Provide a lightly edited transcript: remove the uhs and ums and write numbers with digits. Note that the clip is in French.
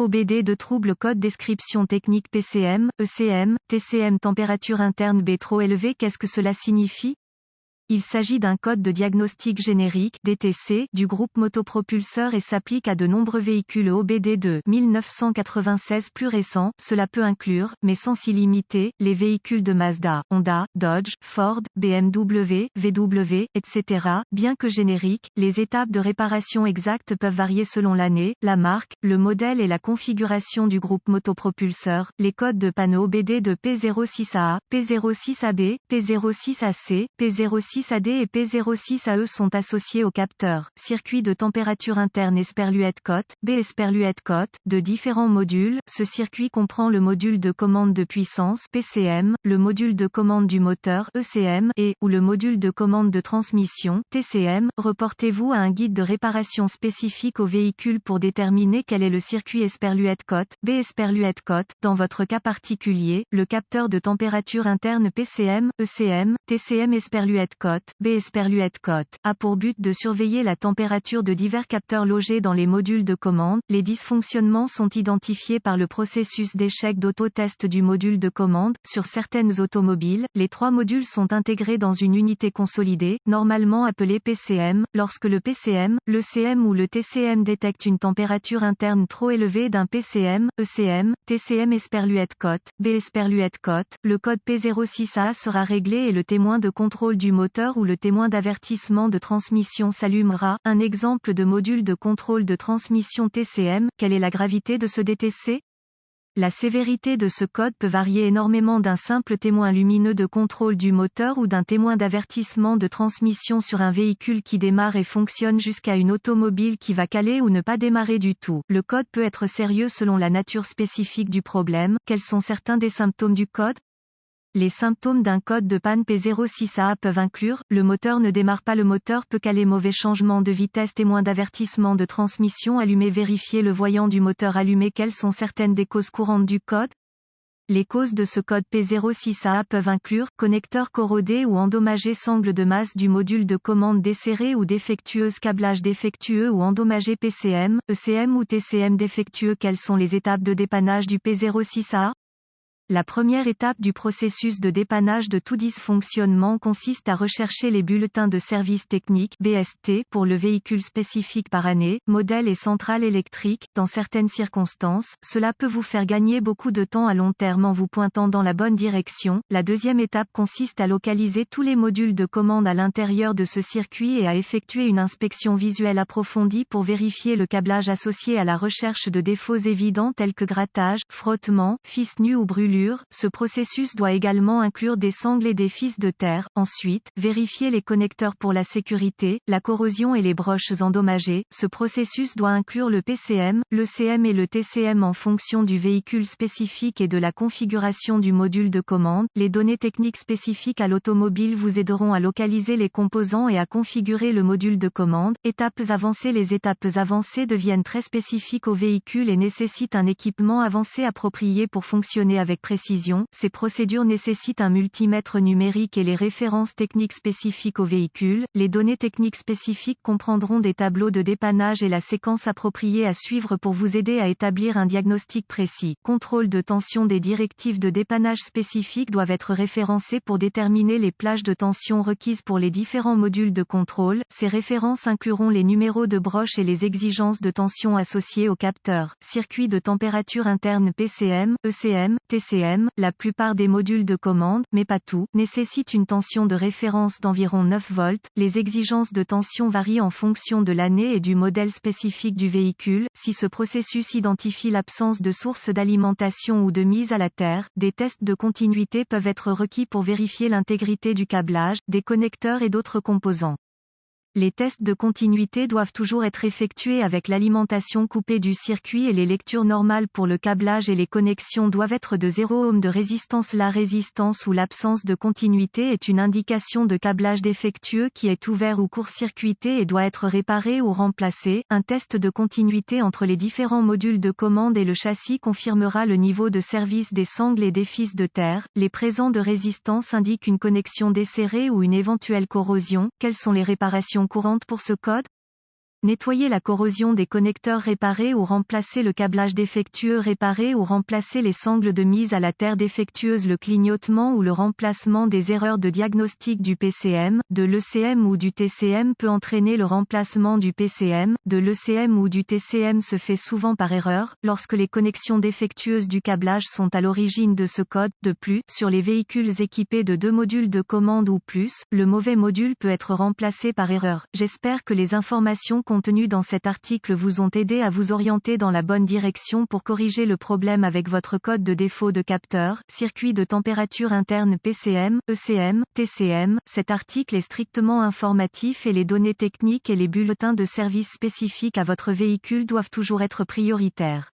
OBD de trouble code description technique PCM, ECM, TCM température interne B trop élevée. Qu'est-ce que cela signifie? Il s'agit d'un code de diagnostic générique (DTC) du groupe motopropulseur et s'applique à de nombreux véhicules OBD de 1996 plus récents. Cela peut inclure, mais sans s'y limiter, les véhicules de Mazda, Honda, Dodge, Ford, BMW, VW, etc. Bien que génériques, les étapes de réparation exactes peuvent varier selon l'année, la marque, le modèle et la configuration du groupe motopropulseur. Les codes de panneau OBD de P06AA, P06AB, P06AC, P06AD et P06AE sont associés au capteur, circuit de température interne Esperluette-Cotte, B Esperluette-Cotte, de différents modules. Ce circuit comprend le module de commande de puissance PCM, le module de commande du moteur ECM et, ou le module de commande de transmission TCM. Reportez-vous à un guide de réparation spécifique au véhicule pour déterminer quel est le circuit Esperluette-Cotte, B Esperluette-Cotte. Dans votre cas particulier, le capteur de température interne PCM, ECM, TCM Esperluette-Cotte, B Esperluette-Cotte, a pour but de surveiller la température de divers capteurs logés dans les modules de commande. Les dysfonctionnements sont identifiés par le processus d'échec d'autotest du module de commande. Sur certaines automobiles, les trois modules sont intégrés dans une unité consolidée, normalement appelée PCM. Lorsque le PCM, l'ECM ou le TCM détecte une température interne trop élevée d'un PCM, ECM, TCM Esperluette-Cotte, B Esperluette-Cotte, le code P06A sera réglé et le témoin de contrôle du moteur ou le témoin d'avertissement de transmission s'allumera. Un exemple de module de contrôle de transmission TCM. Quelle est la gravité de ce DTC? La sévérité de ce code peut varier énormément d'un simple témoin lumineux de contrôle du moteur ou d'un témoin d'avertissement de transmission sur un véhicule qui démarre et fonctionne jusqu'à une automobile qui va caler ou ne pas démarrer du tout. Le code peut être sérieux selon la nature spécifique du problème. Quels sont certains des symptômes du code? Les symptômes d'un code de panne P06AA peuvent inclure, le moteur ne démarre pas, le moteur peut caler, mauvais changement de vitesse, témoin d'avertissement de transmission allumé, vérifier le voyant du moteur allumé. Quelles sont certaines des causes courantes du code? Les causes de ce code P06AA peuvent inclure, connecteur corrodé ou endommagé, sangle de masse du module de commande desserré ou défectueuse, câblage défectueux ou endommagé, PCM, ECM ou TCM défectueux. Quelles sont les étapes de dépannage du P06AA? La première étape du processus de dépannage de tout dysfonctionnement consiste à rechercher les bulletins de service technique (BST) pour le véhicule spécifique par année, modèle et centrale électrique. Dans certaines circonstances, cela peut vous faire gagner beaucoup de temps à long terme en vous pointant dans la bonne direction. La deuxième étape consiste à localiser tous les modules de commande à l'intérieur de ce circuit et à effectuer une inspection visuelle approfondie pour vérifier le câblage associé à la recherche de défauts évidents tels que grattage, frottement, fils nus ou brûlures. Ce processus doit également inclure des sangles et des fils de terre. Ensuite, vérifier les connecteurs pour la sécurité, la corrosion et les broches endommagées. Ce processus doit inclure le PCM, l'ECM et le TCM en fonction du véhicule spécifique et de la configuration du module de commande. Les données techniques spécifiques à l'automobile vous aideront à localiser les composants et à configurer le module de commande. Étapes avancées. Les étapes avancées deviennent très spécifiques au véhicule et nécessitent un équipement avancé approprié pour fonctionner avec précision. Ces procédures nécessitent un multimètre numérique et les références techniques spécifiques au véhicule. Les données techniques spécifiques comprendront des tableaux de dépannage et la séquence appropriée à suivre pour vous aider à établir un diagnostic précis. Contrôle de tension. Des directives de dépannage spécifiques doivent être référencées pour déterminer les plages de tension requises pour les différents modules de contrôle. Ces références incluront les numéros de broche et les exigences de tension associées au capteur. Circuit de température interne PCM, ECM, TCM. La plupart des modules de commande, mais pas tout, nécessitent une tension de référence d'environ 9 volts. Les exigences de tension varient en fonction de l'année et du modèle spécifique du véhicule. Si ce processus identifie l'absence de source d'alimentation ou de mise à la terre, des tests de continuité peuvent être requis pour vérifier l'intégrité du câblage, des connecteurs et d'autres composants. Les tests de continuité doivent toujours être effectués avec l'alimentation coupée du circuit et les lectures normales pour le câblage et les connexions doivent être de 0 ohm de résistance. La résistance ou l'absence de continuité est une indication de câblage défectueux qui est ouvert ou court-circuité et doit être réparé ou remplacé. Un test de continuité entre les différents modules de commande et le châssis confirmera le niveau de service des sangles et des fils de terre. Les présents de résistance indiquent une connexion desserrée ou une éventuelle corrosion. Quelles sont les réparations courantes pour ce code? Nettoyer la corrosion des connecteurs réparés ou remplacer le câblage défectueux réparé ou remplacer les sangles de mise à la terre défectueuse. Le clignotement ou le remplacement des erreurs de diagnostic du PCM, de l'ECM ou du TCM peut entraîner le remplacement du PCM, de l'ECM ou du TCM se fait souvent par erreur, lorsque les connexions défectueuses du câblage sont à l'origine de ce code. De plus, sur les véhicules équipés de 2 modules de commande ou plus, le mauvais module peut être remplacé par erreur. J'espère que les informations contenues dans cet article vous ont aidé à vous orienter dans la bonne direction pour corriger le problème avec votre code de défaut de capteur, circuit de température interne PCM, ECM, TCM. Cet article est strictement informatif et les données techniques et les bulletins de service spécifiques à votre véhicule doivent toujours être prioritaires.